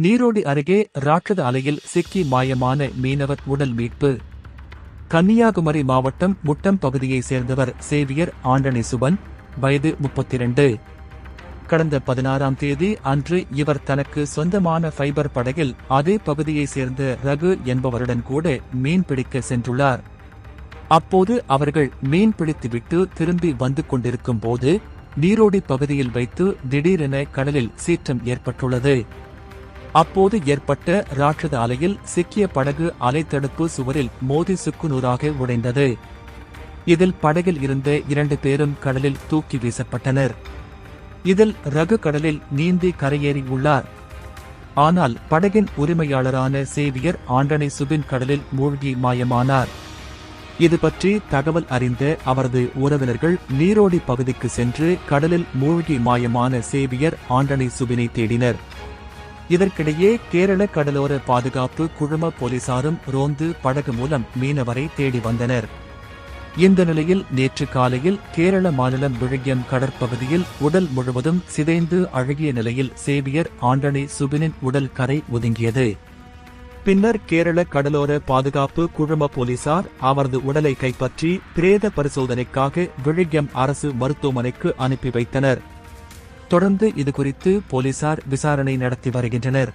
நீரோடி அருகே ராட்சத அலையில் சிக்கி மாயமான மீனவர் உடல் மீட்பு. கன்னியாகுமரி மாவட்டம் முட்டம் பகுதியைச் சேர்ந்தவர் சேவியர் ஆண்டனி சுபன், வயது 32. கடந்த 16ஆம் தேதி அன்று இவர் தனக்கு சொந்தமான ஃபைபர் படகில் அதே பகுதியைச் சேர்ந்த ரகு என்பவருடன் கூட மீன் பிடிக்க சென்றுள்ளார். அப்போது அவர்கள் மீன் பிடித்துவிட்டு திரும்பி வந்து கொண்டிருக்கும் போது நீரோடி பகுதியில் வைத்து திடீரென கடலில் சீற்றம் ஏற்பட்டுள்ளது. அப்போது ஏற்பட்ட ராட்சத அலையில் சிக்கிய படகு அலைத்தடுப்பு சுவரில் மோதி சுக்குநூறாக உடைந்தது. இதில் படகில் இருந்த 2 பேரும் கடலில் தூக்கி வீசப்பட்டனர். இதில் ரகு கடலில் நீந்தி கரையேறி உள்ளார். ஆனால் படகின் உரிமையாளரான சேவியர் ஆண்டனி சுபின் கடலில் மூழ்கி மாயமானார். இது பற்றி தகவல் அறிந்த அவரது உறவினர்கள் நீரோடி பகுதிக்கு சென்று கடலில் மூழ்கி மாயமான சேவியர் ஆண்டனி சுபினை தேடினர். இதற்கிடையே கேரள கடலோர பாதுகாப்பு குழும போலீசாரும் ரோந்து படகு மூலம் மீனவரை தேடி வந்தனர். இந்த நிலையில் நேற்று காலையில் கேரள மாநிலம் விழுப்புரம் கடற்பகுதியில் உடல் முழுவதும் சிதைந்து அழுகிய நிலையில் சேவியர் ஆண்டனி சுபினின் உடல் கரை ஒதுங்கியது. பின்னர் கேரள கடலோர பாதுகாப்பு குழும போலீசார் அவரது உடலை கைப்பற்றி பிரேத பரிசோதனைக்காக விழுப்புரம் அரசு மருத்துவமனைக்கு அனுப்பி வைத்தனர். தொடர்ந்து இதுகுறித்து போலீசார் விசாரணை நடத்தி வருகின்றனர்.